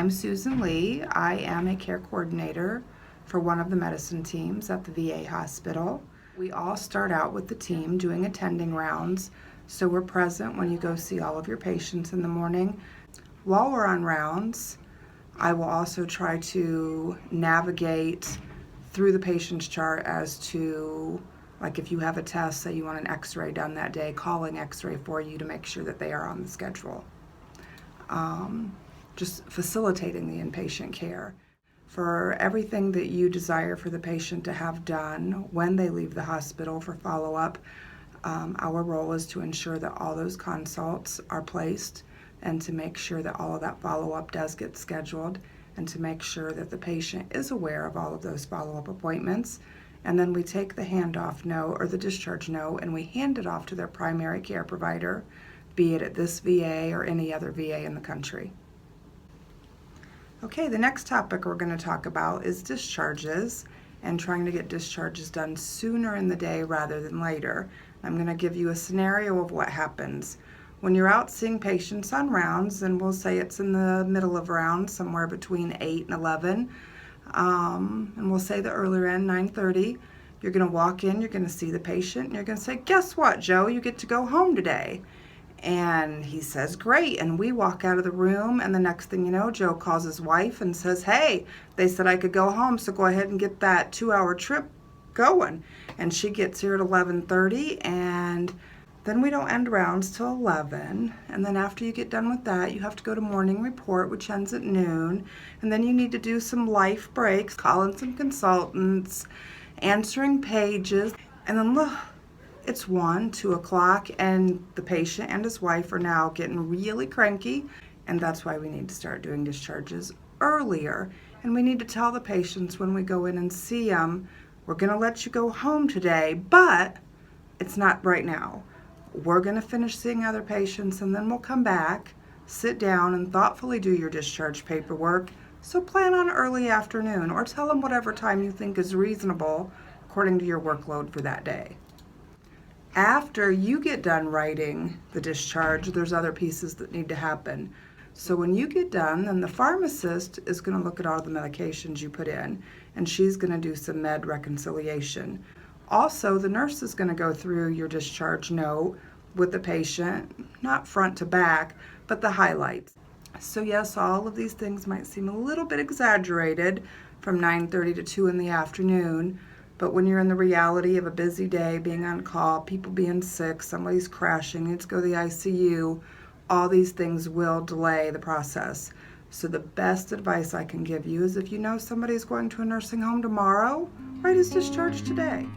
I'm Susan Lee. I am a care coordinator for one of the medicine teams at the VA hospital. We all start out with the team doing attending rounds, so we're present when you go see all of your patients in the morning. While we're on rounds, I will also try to navigate through the patient's chart as to, like, if you have a test, say you want an x-ray done that day, calling x-ray for you to make sure that they are on the schedule. Just facilitating the inpatient care. For everything that you desire for the patient to have done when they leave the hospital for follow-up, our role is to ensure that all those consults are placed and to make sure that all of that follow-up does get scheduled and to make sure that the patient is aware of all of those follow-up appointments. And then we take the handoff note or the discharge note and we hand it off to their primary care provider, be it at this VA or any other VA in the country. Okay, the next topic we're going to talk about is discharges and trying to get discharges done sooner in the day rather than later. I'm going to give you a scenario of what happens. When you're out seeing patients on rounds, and we'll say it's in the middle of rounds, somewhere between 8 and 11, and we'll say the earlier end, 9:30, you're going to walk in, you're going to see the patient, and you're going to say, "Guess what, Joe? You get to go home today." And he says, "Great." And we walk out of the room, and the next thing you know, Joe calls his wife and says, "Hey, they said I could go home, so go ahead and get that 2-hour trip going." And she gets here at 11:30, and then we don't end rounds till 11. And then after you get done with that, you have to go to morning report, which ends at noon. And then you need to do some life breaks, calling some consultants, answering pages. And then look, it's 1, 2 o'clock, and the patient and his wife are now getting really cranky. And that's why we need to start doing discharges earlier. And we need to tell the patients when we go in and see them, "We're going to let you go home today, but it's not right now. We're going to finish seeing other patients, and then we'll come back, sit down, and thoughtfully do your discharge paperwork. So plan on early afternoon," or tell them whatever time you think is reasonable according to your workload for that day. After you get done writing the discharge, there's other pieces that need to happen. So when you get done, then the pharmacist is going to look at all the medications you put in, and she's going to do some med reconciliation. Also, the nurse is going to go through your discharge note with the patient, not front to back, but the highlights. So yes, all of these things might seem a little bit exaggerated from 9:30 to 2 in the afternoon, but when you're in the reality of a busy day, being on call, people being sick, somebody's crashing, needs to go to the ICU, all these things will delay the process. So the best advice I can give you is if you know somebody's going to a nursing home tomorrow, write his discharge today.